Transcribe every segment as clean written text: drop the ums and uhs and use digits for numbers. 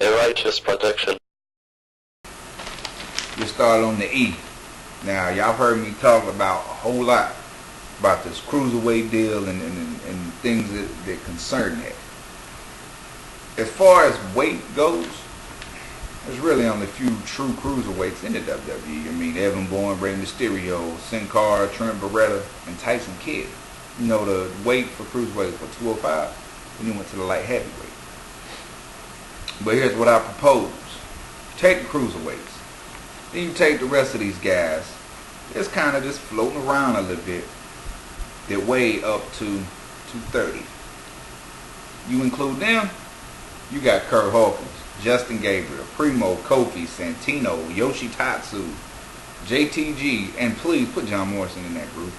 A righteous protection. We start on the E. Now, y'all heard me talk about a whole lot about this cruiserweight deal and things that concern that. As far as weight goes, there's really only a few true cruiserweights in the WWE. I mean, Evan Bourne, Rey Mysterio, Sin Cara, Trent Beretta, and Tyson Kidd. You know, the weight for cruiserweight was 205 when you went to the light heavyweight. But here's what I propose. Take the cruiserweights. Then you take the rest of these guys. It's kind of just floating around a little bit. That weigh up to 230. You include them, you got Kurt Hawkins, Justin Gabriel, Primo, Kofi, Santino, Yoshitatsu, JTG, and please put John Morrison in that group.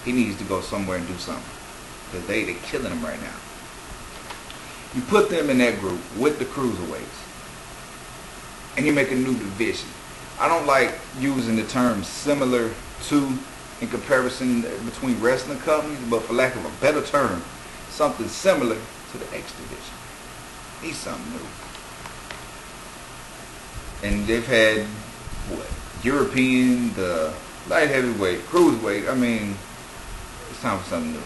He needs to go somewhere and do something. Because they're killing him right now. You put them in that group with the cruiserweights. And you make a new division. I don't like using the term similar to in comparison between wrestling companies, but for lack of a better term, something similar to the X division. Need something new. And they've had, what, European, the light heavyweight, cruiserweight. I mean, it's time for something new.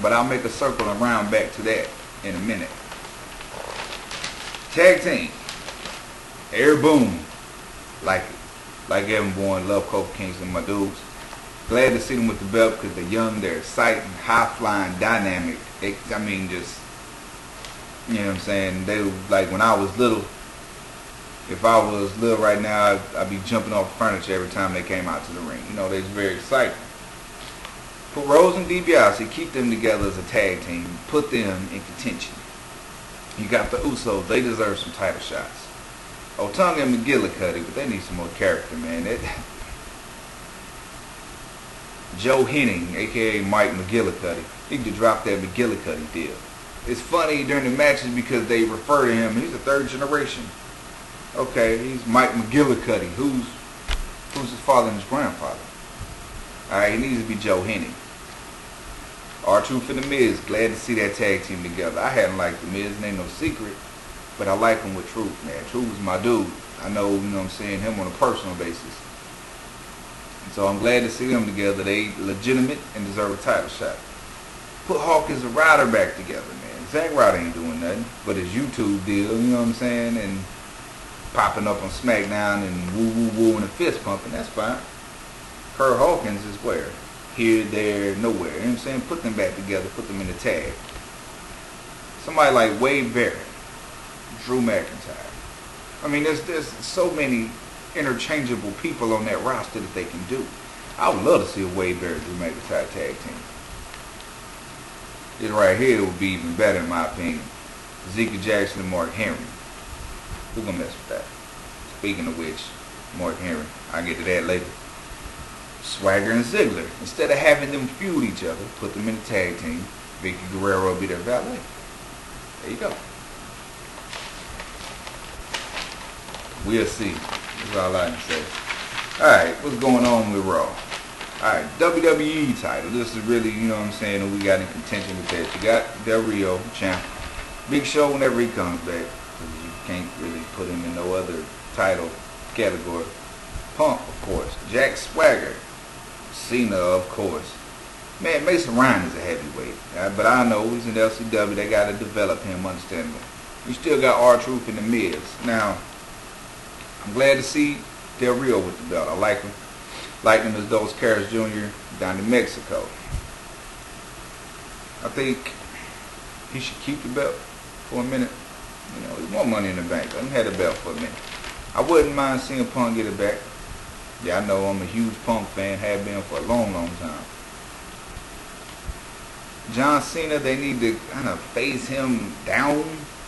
But I'll make a circle and round back to that in a minute. Tag team. Air Boom. Like it. Like Evan Bourne, love Kofi Kingston, my dudes. Glad to see them with the belt because they're young, they're exciting, high-flying, dynamic. I mean, just, you know what I'm saying? They, like, when I was little, if I was little right now, I'd be jumping off furniture every time they came out to the ring. You know, they was very exciting. Put Rose and DiBiase, keep them together as a tag team. Put them in contention. You got the Usos. They deserve some title shots. Otunga and McGillicuddy, but they need some more character, man. Joe Henning, a.k.a. Mike McGillicuddy. He could drop that McGillicuddy deal. It's funny during the matches because they refer to him. He's a third generation. Okay, he's Mike McGillicuddy. Who's his father and his grandfather? Alright, he needs to be Joe Henning. R-Truth and The Miz. Glad to see that tag team together. I hadn't liked The Miz, and ain't no secret. But I like him with Truth, man. Truth is my dude. I know, you know what I'm saying, him on a personal basis. So I'm glad to see them together. They legitimate and deserve a title shot. Put Hawkins and Ryder back together, man. Zack Ryder ain't doing nothing but his YouTube deal, you know what I'm saying? And popping up on SmackDown and woo and a fist pumping. That's fine. Kurt Hawkins is where? Here, there, nowhere. You know what I'm saying? Put them back together. Put them in the tag. Somebody like Wade Barrett. Drew McIntyre. I mean, there's so many interchangeable people on that roster that they can do. I would love to see a Wade Barrett Drew McIntyre tag team. This right here would be even better in my opinion. Zeke Jackson and Mark Henry. Who's gonna mess with that? Speaking of which, Mark Henry. I'll get to that later. Swagger and Ziggler. Instead of having them feud each other, put them in the tag team. Vicky Guerrero will be their valet. There you go. We'll see. That's all I can say. Alright, what's going on with Raw? Alright, WWE title. This is really, you know what I'm saying, who we got in contention with that. You got Del Rio, champ. Big Show whenever he comes back. Because you can't really put him in no other title category. Punk, of course. Jack Swagger. Cena, of course. Man, Mason Ryan is a heavyweight. But I know he's in LCW. They got to develop him, understandable. You still got R-Truth and The Miz. Now, I'm glad to see Del Rio with the belt. I like him. Like him as Dos Caras Jr. down in Mexico. I think he should keep the belt for a minute. You know, there's more money in the bank. Let him have the belt for a minute. I wouldn't mind seeing Punk get it back. Yeah, I know I'm a huge Punk fan. Have been for a long, long time. John Cena, they need to kind of phase him down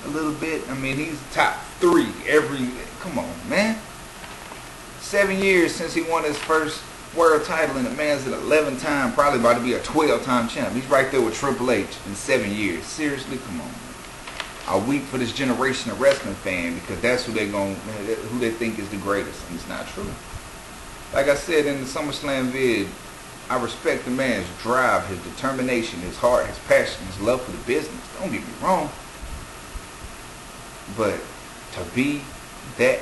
a little bit. I mean, he's top 3 every... Come on, man. 7 years since he won his first world title, and the man's an 11-time, probably about to be a 12-time champ. He's right there with Triple H in 7 years. Seriously, come on, man. I weep for this generation of wrestling fan because that's who they think is the greatest, and it's not true. Like I said in the SummerSlam vid, I respect the man's drive, his determination, his heart, his passion, his love for the business. Don't get me wrong. But to be that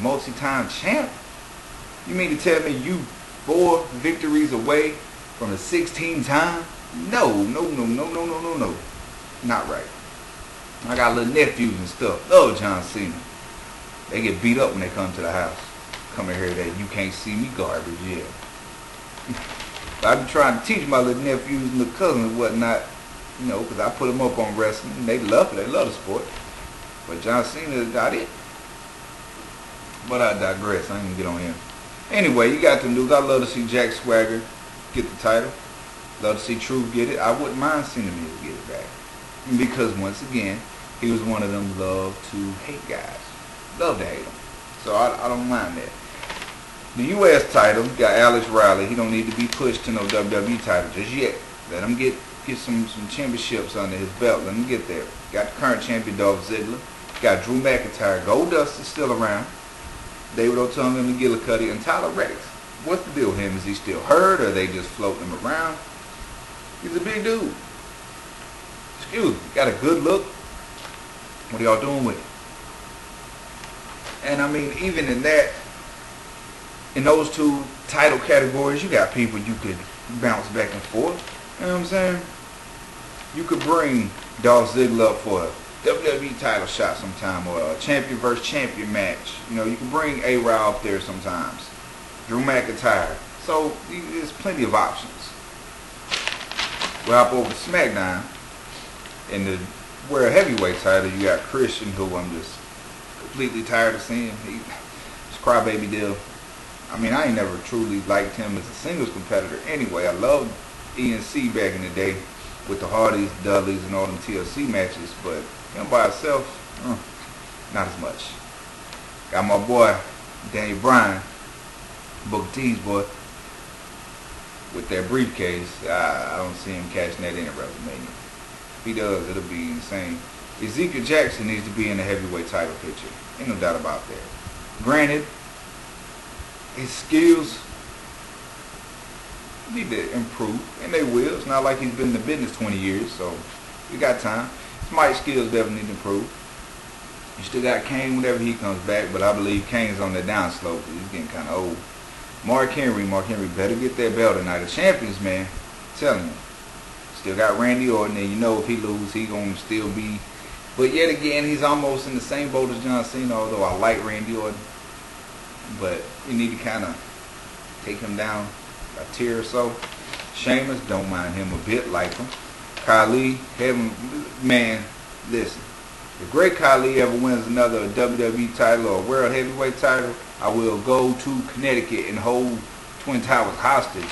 multi-time champ? You mean to tell me you 4 victories away from the 16 time? No. Not right. I got little nephews and stuff. Love John Cena. They get beat up when they come to the house. Come in here that you can't see me garbage, yeah. I be trying to teach my little nephews and little cousins and whatnot, you know, because I put them up on wrestling. And they love it. They love the sport. But John Cena got it. But I digress. I ain't gonna get on him. Anyway, you got the news. I love to see Jack Swagger get the title. Love to see Truth get it. I wouldn't mind seeing him get it back. Because once again, he was one of them love to hate guys. Love to hate him. So I don't mind that. The U.S. title, got Alex Riley. He don't need to be pushed to no WWE title just yet. Let him get some championships under his belt. Let him get there. Got the current champion Dolph Ziggler. Got Drew McIntyre. Goldust is still around. David Otunga and McGillicuddy and Tyler Reddick. What's the deal with him? Is he still hurt or are they just floating him around? He's a big dude. Excuse me. Got a good look. What are y'all doing with it? And I mean, even in that, in those 2 title categories, you got people you could bounce back and forth. You know what I'm saying? You could bring Dolph Ziggler up for a WWE title shot sometime, or a champion versus champion match. You know, you can bring A-Raw up there sometimes. Drew McIntyre. So, there's plenty of options. We'll hop over to SmackDown. In the World Heavyweight title, you got Christian, who I'm just completely tired of seeing. It's a crybaby deal. I mean, I ain't never truly liked him as a singles competitor. Anyway, I loved ENC back in the day with the Hardys, Dudleys, and all them TLC matches. But him by himself, not as much. Got my boy, Daniel Bryan, Booker T's boy, with that briefcase. I don't see him catching that in at WrestleMania. If he does, it'll be insane. Ezekiel Jackson needs to be in the heavyweight title picture. Ain't no doubt about that. Granted, his skills need to improve, and they will. It's not like he's been in the business 20 years, so we got time. His mic skills definitely need to improve. You still got Kane whenever he comes back, but I believe Kane's on the downslope. He's getting kind of old. Mark Henry better get that belt tonight. The champions, man, I'm telling you. Still got Randy Orton, and you know if he lose, he gonna still be. But yet again, he's almost in the same boat as John Cena, although I like Randy Orton. But you need to kind of take him down a tier or so. Sheamus, don't mind him a bit, like him. Khali, man, listen. If Great Khali ever wins another WWE title or World Heavyweight title, I will go to Connecticut and hold Twin Towers hostage.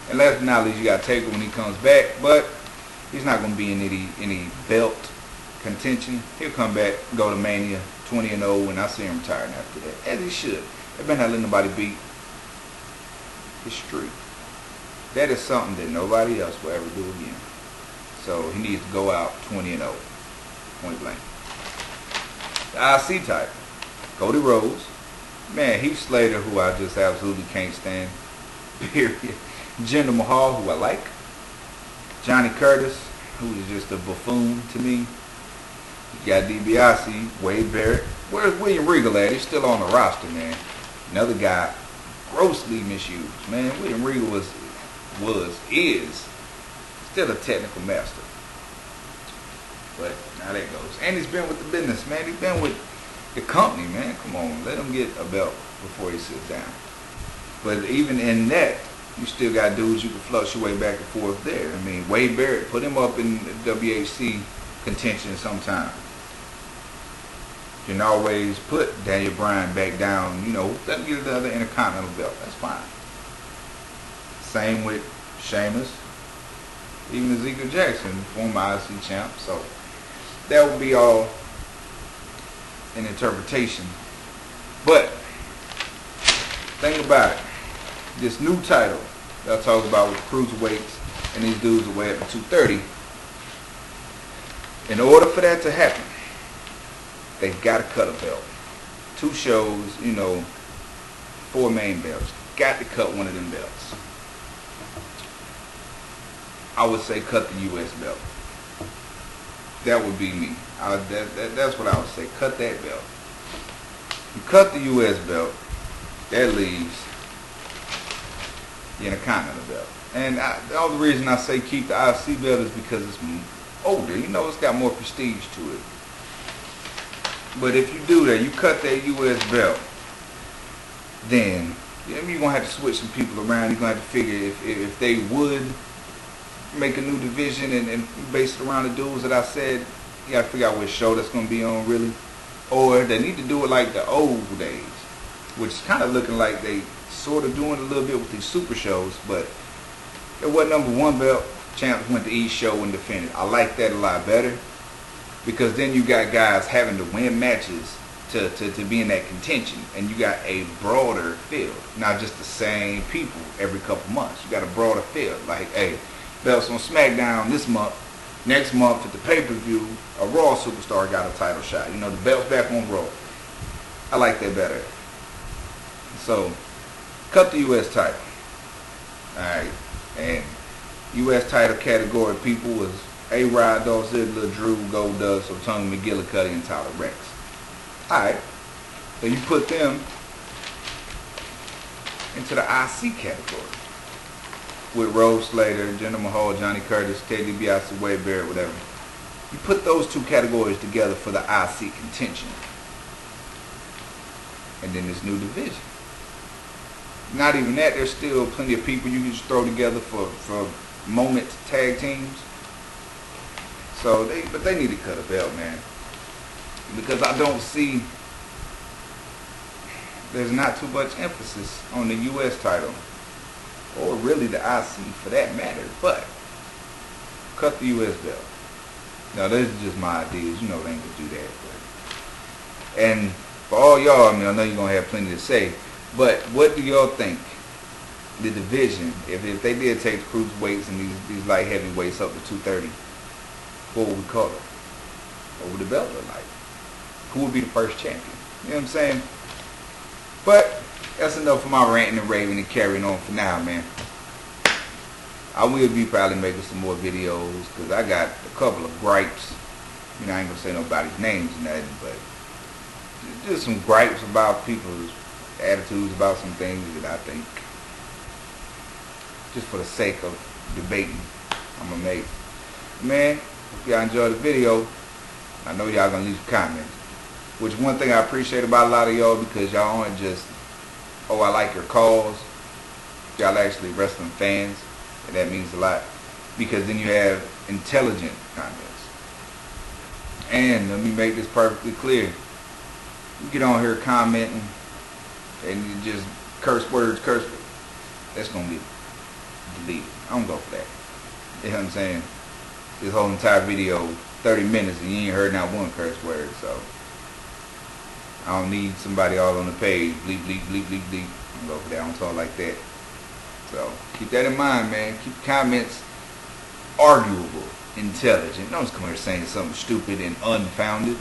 And last but not least, you got Taker when he comes back, but he's not going to be in any belt contention. He'll come back, go to Mania 20-0, and I see him retiring after that, as he should. They better not let nobody beat his streak. That is something that nobody else will ever do again. So he needs to go out 20-0, point blank. The IC title, Cody Rhodes, man, Heath Slater, who I just absolutely can't stand, period. Jinder Mahal, who I like. Johnny Curtis, who is just a buffoon to me. You got DiBiase, Wade Barrett. Where's William Regal at? He's still on the roster, man. Another guy grossly misused, man. William Regal is still a technical master. But now that goes. And he's been with the business, man. He's been with the company, man. Come on, let him get a belt before he sits down. But even in that, you still got dudes you can fluctuate back and forth there. I mean, Wade Barrett, put him up in WHC contention sometime. You can always put Daniel Bryan back down, you know, let him get the other Intercontinental belt. That's fine. Same with Sheamus, even Ezekiel Jackson, former IC champ. So that would be all an interpretation. But think about it. This new title that I talk about with Cruiserweights and these dudes away up to 230. In order for that to happen, they've got to cut a belt. 2 shows, you know, 4 main belts. Got to cut one of them belts. I would say cut the U.S. belt. That would be me. That's what I would say. Cut that belt. You cut the U.S. belt, that leaves the Intercontinental belt. And the only reason I say keep the IC belt is because it's older. You know, it's got more prestige to it. But if you do that, you cut that U.S. belt, then you're going to have to switch some people around. You're going to have to figure if they would make a new division and base it around the dudes that I said, you got to figure out which show that's going to be on, really. Or they need to do it like the old days, which is kind of looking like they sort of doing a little bit with these super shows, but it wasn't #1 belt. Champs went to each show and defended. I like that a lot better, because then you got guys having to win matches to be in that contention, and you got a broader field, not just the same people every couple months. You got a broader field. Like, hey, belts on SmackDown this month. Next month at the pay-per-view, a Raw superstar got a title shot. You know, the belt's back on Raw. I like that better. So, cut the U.S. title. Alright. And U.S. title category people was A-Rod, Dolph Ziggler, Drew, Goldust, so Tony McGillicuddy, and Tyler Rex. Alright. So you put them into the IC category with Rose Slater, Jinder Mahal, Johnny Curtis, Ted DiBiase, Wade Barrett, whatever. You put those two categories together for the IC contention. And then this new division. Not even that, there's still plenty of people you can just throw together for moment tag teams. So they need to cut a belt, man. Because I don't see, there's not too much emphasis on the U.S. title, or really the IC for that matter, but cut the U.S. belt. Now, this is just my ideas. You know they ain't gonna do that. But, and for all y'all, I mean, I know you're gonna have plenty to say, but what do y'all think the division, if they did take the cruiserweights and these light heavyweights up to 230, what would we call it? What would the belt look like? Who would be the first champion? You know what I'm saying? But that's enough for my ranting and raving and carrying on for now, man. I will be probably making some more videos, because I got a couple of gripes. You know, I ain't gonna say nobody's names and nothing, but just some gripes about people's attitudes about some things that I think, just for the sake of debating, I'm gonna make. Man, if y'all enjoyed the video, I know y'all gonna leave some comments. Which one thing I appreciate about a lot of y'all, because y'all aren't just, oh, I like your cause. Y'all actually wrestling fans, and that means a lot, because then you have intelligent comments. And let me make this perfectly clear. You get on here commenting and you just curse words, that's gonna be deleted. I don't go for that. You know what I'm saying? This whole entire video, 30 minutes, and you ain't heard not one curse word, so I don't need somebody all on the page, bleep, bleep, bleep, bleep, bleep. I don't go for that. I don't talk like that. So keep that in mind, man. Keep comments arguable, intelligent. Don't just come here saying something stupid and unfounded.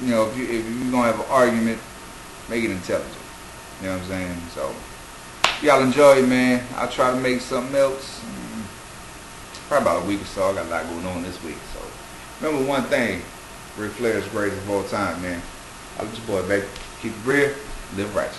You know, if you're gonna have an argument, make it intelligent. You know what I'm saying? So y'all enjoy it, man. I'll try to make something else. Probably about a week or so. I got a lot going on this week. So remember one thing, Ric Flair is the greatest of all time, man. I love your boy, baby. Keep it real, live righteous.